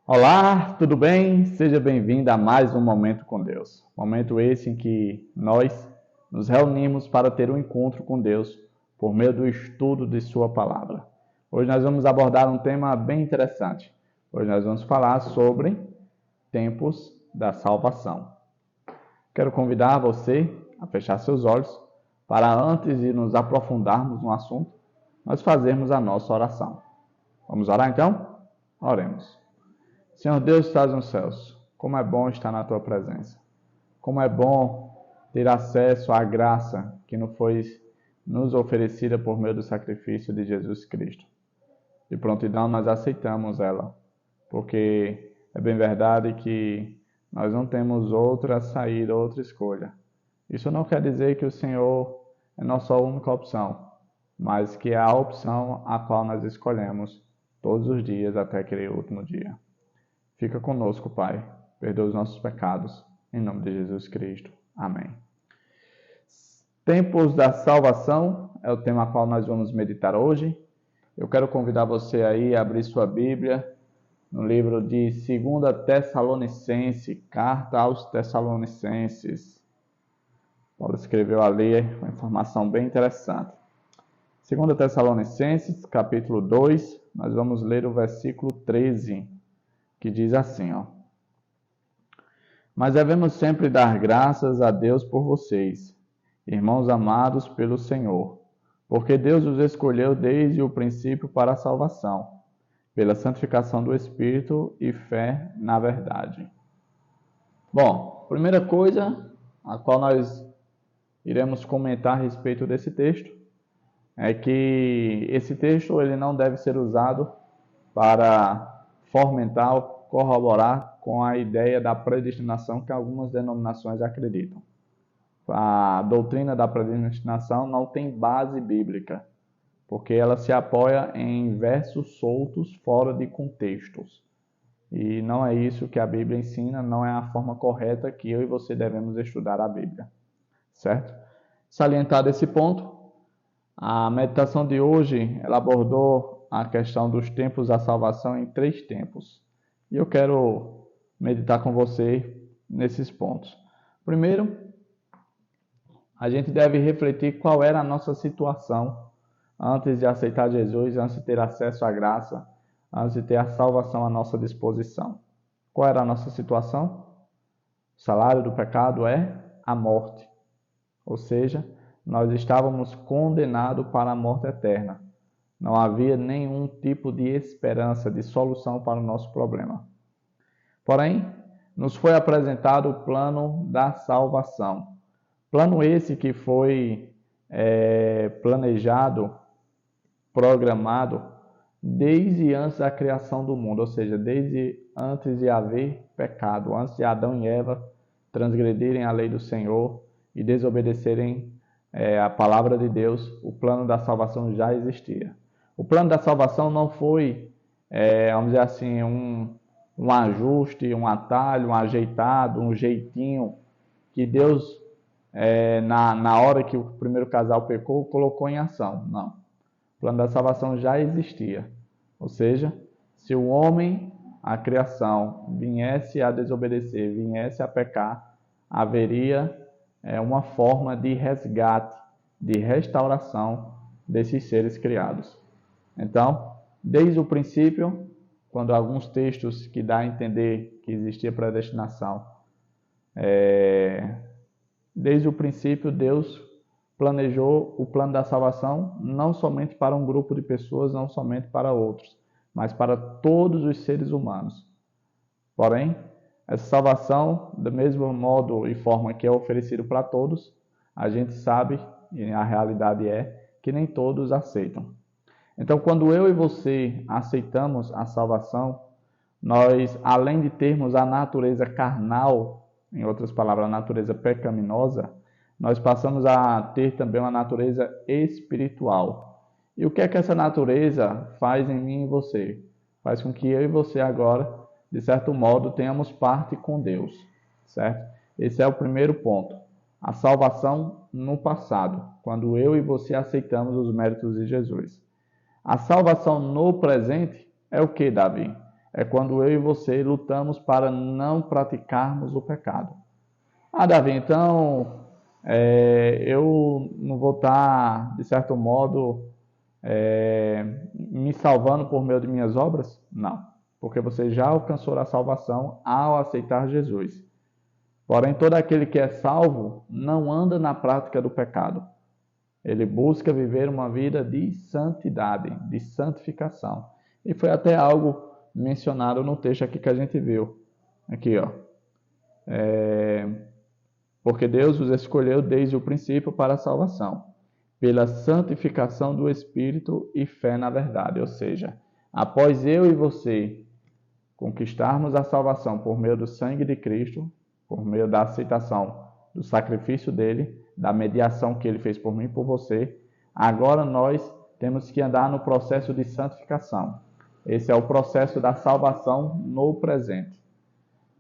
Olá, tudo bem? Seja bem-vindo a mais um Momento com Deus. Momento esse em que nós nos reunimos para ter um encontro com Deus por meio do estudo de Sua Palavra. Hoje nós vamos abordar um tema bem interessante. Hoje nós vamos falar sobre tempos da salvação. Quero convidar você a fechar seus olhos para, antes de nos aprofundarmos no assunto, nós fazermos a nossa oração. Vamos orar então? Oremos. Senhor Deus que estás nos céus, como é bom estar na Tua presença. Como é bom ter acesso à graça que nos foi nos oferecida por meio do sacrifício de Jesus Cristo. De prontidão nós aceitamos ela, porque é bem verdade que nós não temos outra saída, outra escolha. Isso não quer dizer que o Senhor é nossa única opção, mas que é a opção a qual nós escolhemos todos os dias até aquele último dia. Fica conosco, Pai. Perdoa os nossos pecados. Em nome de Jesus Cristo. Amém. Tempos da salvação é o tema a qual nós vamos meditar hoje. Eu quero convidar você aí a abrir sua Bíblia no livro de 2 Tessalonicenses, Carta aos Tessalonicenses. Paulo escreveu ali uma informação bem interessante. 2 Tessalonicenses, capítulo 2, nós vamos ler o versículo 13. Que diz assim, Mas devemos sempre dar graças a Deus por vocês, irmãos amados pelo Senhor, porque Deus os escolheu desde o princípio para a salvação, pela santificação do Espírito e fé na verdade. Bom, primeira coisa a qual nós iremos comentar a respeito desse texto é que esse texto ele não deve ser usado para fomentar ou corroborar com a ideia da predestinação que algumas denominações acreditam. A doutrina da predestinação não tem base bíblica, porque ela se apoia em versos soltos fora de contextos. E não é isso que a Bíblia ensina, não é a forma correta que eu e você devemos estudar a Bíblia. Certo? Salientado esse ponto, a meditação de hoje ela abordou a questão dos tempos da salvação em 3 tempos. E eu quero meditar com você nesses pontos. Primeiro, a gente deve refletir qual era a nossa situação antes de aceitar Jesus, antes de ter acesso à graça, antes de ter a salvação à nossa disposição. Qual era a nossa situação? O salário do pecado é a morte. Ou seja, nós estávamos condenados para a morte eterna. Não havia nenhum tipo de esperança, de solução para o nosso problema. Porém, nos foi apresentado o plano da salvação. Plano esse que foi planejado, programado, desde antes da criação do mundo, ou seja, desde antes de haver pecado, antes de Adão e Eva transgredirem a lei do Senhor e desobedecerem a palavra de Deus, o plano da salvação já existia. O plano da salvação não foi, vamos dizer assim, um ajuste, um atalho, um ajeitado, um jeitinho que Deus, na hora que o primeiro casal pecou, colocou em ação. Não. O plano da salvação já existia. Ou seja, se o homem, a criação, viesse a desobedecer, viesse a pecar, haveria uma forma de resgate, de restauração desses seres criados. Então, desde o princípio, quando alguns textos que dá a entender que existia predestinação, desde o princípio Deus planejou o plano da salvação não somente para um grupo de pessoas, não somente para outros, mas para todos os seres humanos. Porém, essa salvação, do mesmo modo e forma que é oferecido para todos, a gente sabe, e a realidade é, que nem todos aceitam. Então, quando eu e você aceitamos a salvação, nós, além de termos a natureza carnal, em outras palavras, a natureza pecaminosa, nós passamos a ter também uma natureza espiritual. E o que é que essa natureza faz em mim e em você? Faz com que eu e você agora, de certo modo, tenhamos parte com Deus, certo? Esse é o primeiro ponto. A salvação no passado, quando eu e você aceitamos os méritos de Jesus. A salvação no presente é o que, Davi? é quando eu e você lutamos para não praticarmos o pecado. Ah, Davi, então eu não vou estar, de certo modo, me salvando por meio de minhas obras? Não, porque você já alcançou a salvação ao aceitar Jesus. Porém, todo aquele que é salvo não anda na prática do pecado. Ele busca viver uma vida de santidade, de santificação. E foi até algo mencionado no texto aqui que a gente viu. Aqui, ó. Porque Deus os escolheu desde o princípio para a salvação, pela santificação do Espírito e fé na verdade. Ou seja, após eu e você conquistarmos a salvação por meio do sangue de Cristo, por meio da aceitação do sacrifício dele, da mediação que ele fez por mim e por você, agora nós temos que andar no processo de santificação. Esse é o processo da salvação no presente.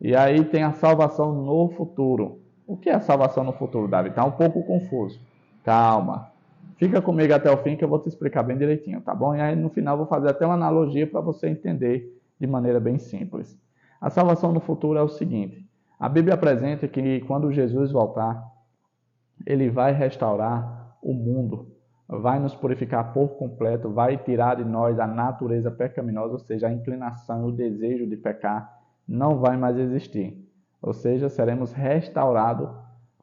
E aí tem a salvação no futuro. O que é a salvação no futuro, Davi? Está um pouco confuso. Calma. Fica comigo até o fim que eu vou te explicar bem direitinho, tá bom? E aí no final eu vou fazer até uma analogia para você entender de maneira bem simples. A salvação no futuro é o seguinte: a Bíblia apresenta que quando Jesus voltar, ele vai restaurar o mundo, vai nos purificar por completo, vai tirar de nós a natureza pecaminosa, ou seja, a inclinação, o desejo de pecar, não vai mais existir. Ou seja, seremos restaurados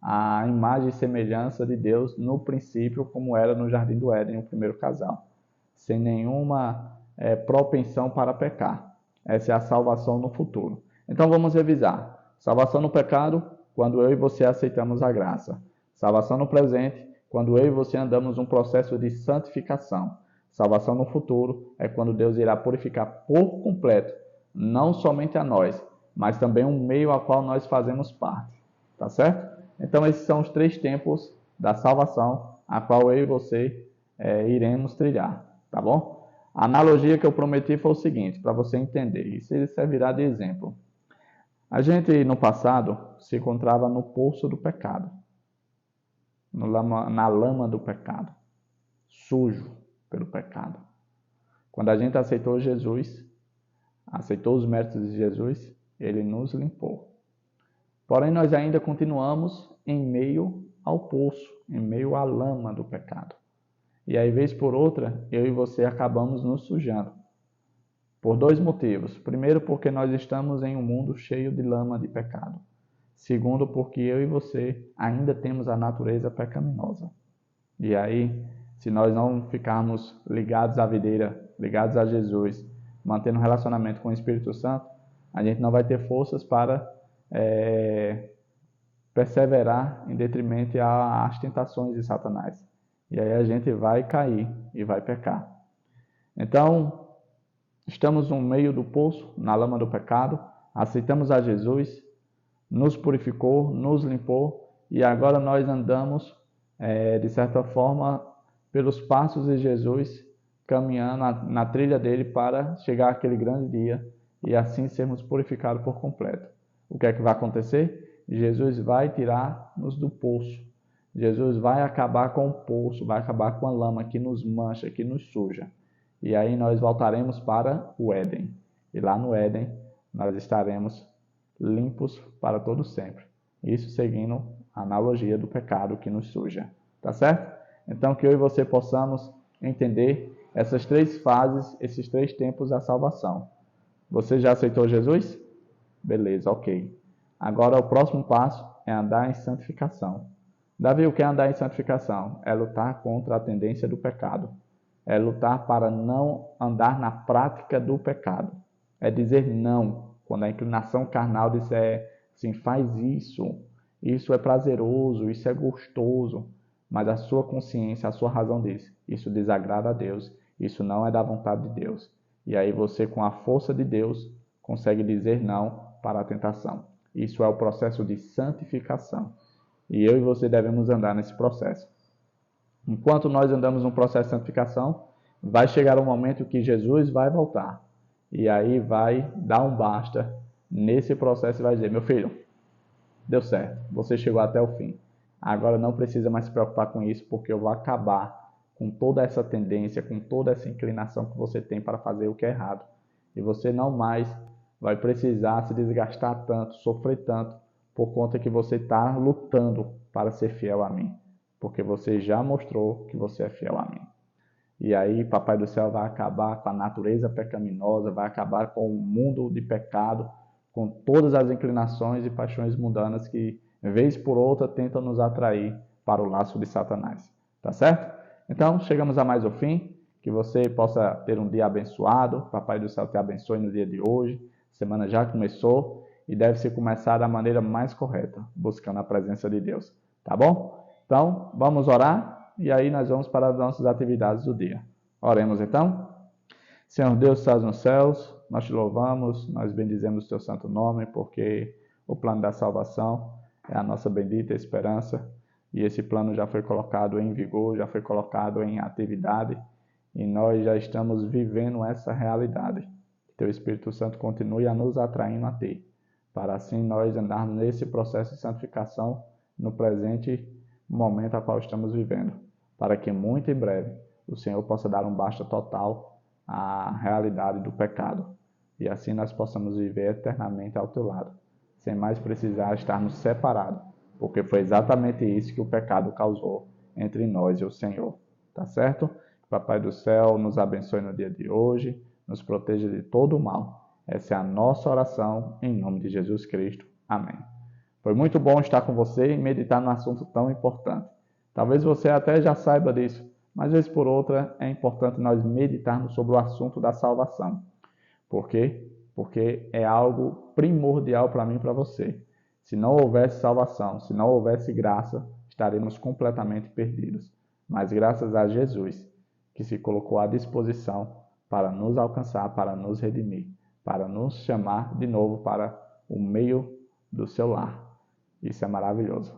à imagem e semelhança de Deus no princípio, como era no Jardim do Éden, o primeiro casal, sem nenhuma propensão para pecar. Essa é a salvação no futuro. Então vamos revisar. Salvação no pecado, quando eu e você aceitamos a graça. Salvação no presente, quando eu e você andamos um processo de santificação. Salvação no futuro é quando Deus irá purificar por completo, não somente a nós, mas também um meio ao qual nós fazemos parte. Tá certo? Então esses são os 3 tempos da salvação, a qual eu e você iremos trilhar. Tá bom? A analogia que eu prometi foi o seguinte, para você entender, isso servirá de exemplo. A gente, no passado, se encontrava no poço do pecado, na lama do pecado, sujo pelo pecado. Quando a gente aceitou Jesus, aceitou os méritos de Jesus, ele nos limpou. Porém, nós ainda continuamos em meio ao poço, em meio à lama do pecado. E aí, vez por outra, eu e você acabamos nos sujando. Por 2 motivos. Primeiro, porque nós estamos em um mundo cheio de lama de pecado. Segundo, porque eu e você ainda temos a natureza pecaminosa. E aí, se nós não ficarmos ligados à videira, ligados a Jesus, mantendo um relacionamento com o Espírito Santo, a gente não vai ter forças para perseverar em detrimento às tentações de Satanás. E aí a gente vai cair e vai pecar. Então, estamos no meio do poço, na lama do pecado, aceitamos a Jesus, nos purificou, nos limpou, e agora nós andamos, de certa forma, pelos passos de Jesus, caminhando na trilha dele para chegar àquele grande dia e assim sermos purificados por completo. O que é que vai acontecer? Jesus vai tirar-nos do poço. Jesus vai acabar com o poço, vai acabar com a lama que nos mancha, que nos suja. E aí nós voltaremos para o Éden. E lá no Éden nós estaremos limpos para todo sempre. Isso seguindo a analogia do pecado que nos suja. Tá certo? Então que eu e você possamos entender essas 3 fases, esses 3 tempos da salvação. Você já aceitou Jesus? Beleza, ok. Agora o próximo passo é andar em santificação. Davi, o que é andar em santificação? É lutar contra a tendência do pecado. É lutar para não andar na prática do pecado. É dizer não, quando a inclinação carnal disser assim, faz isso, isso é prazeroso, isso é gostoso, mas a sua consciência, a sua razão diz, isso desagrada a Deus, isso não é da vontade de Deus. E aí você, com a força de Deus, consegue dizer não para a tentação. Isso é o processo de santificação. E eu e você devemos andar nesse processo. Enquanto nós andamos no processo de santificação, vai chegar um momento que Jesus vai voltar. E aí vai dar um basta nesse processo e vai dizer, meu filho, deu certo, você chegou até o fim. Agora não precisa mais se preocupar com isso, porque eu vou acabar com toda essa tendência, com toda essa inclinação que você tem para fazer o que é errado. E você não mais vai precisar se desgastar tanto, sofrer tanto, por conta que você está lutando para ser fiel a mim. Porque você já mostrou que você é fiel a mim. E aí, Papai do Céu vai acabar com a natureza pecaminosa, vai acabar com o mundo de pecado, com todas as inclinações e paixões mundanas que, vez por outra, tentam nos atrair para o laço de Satanás. Tá certo? Então, chegamos a mais o fim. Que você possa ter um dia abençoado. Papai do Céu te abençoe no dia de hoje. A semana já começou e deve se começar da maneira mais correta, buscando a presença de Deus. Tá bom? Então, vamos orar. E aí nós vamos para as nossas atividades do dia. Oremos então. Senhor Deus, que estás nos céus, nós te louvamos, nós bendizemos o teu santo nome, porque o plano da salvação é a nossa bendita esperança, e esse plano já foi colocado em vigor, já foi colocado em atividade, e nós já estamos vivendo essa realidade. Que teu Espírito Santo continue a nos atraindo a ti, para assim nós andarmos nesse processo de santificação no presente momento a qual estamos vivendo, para que muito em breve o Senhor possa dar um basta total à realidade do pecado, e assim nós possamos viver eternamente ao teu lado, sem mais precisar estarmos separados, porque foi exatamente isso que o pecado causou entre nós e o Senhor. Tá certo? Papai do Céu nos abençoe no dia de hoje, nos proteja de todo o mal. Essa é a nossa oração, em nome de Jesus Cristo. Amém. Foi muito bom estar com você e meditar num assunto tão importante. Talvez você até já saiba disso, mas vez por outra é importante nós meditarmos sobre o assunto da salvação. Por quê? Porque é algo primordial para mim e para você. Se não houvesse salvação, se não houvesse graça, estaremos completamente perdidos. Mas graças a Jesus, que se colocou à disposição para nos alcançar, para nos redimir, para nos chamar de novo para o meio do seu lar. Isso é maravilhoso.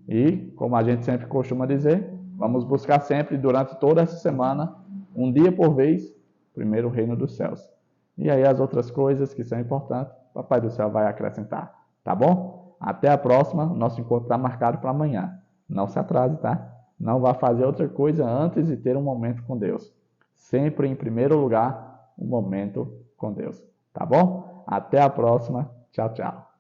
E, como a gente sempre costuma dizer, vamos buscar sempre, durante toda essa semana, um dia por vez, primeiro o reino dos céus. E aí as outras coisas que são importantes, o Papai do Céu vai acrescentar. Tá bom? Até a próxima. Nosso encontro está marcado para amanhã. Não se atrase, tá? Não vá fazer outra coisa antes de ter um momento com Deus. Sempre em primeiro lugar, um momento com Deus. Tá bom? Até a próxima. Tchau, tchau.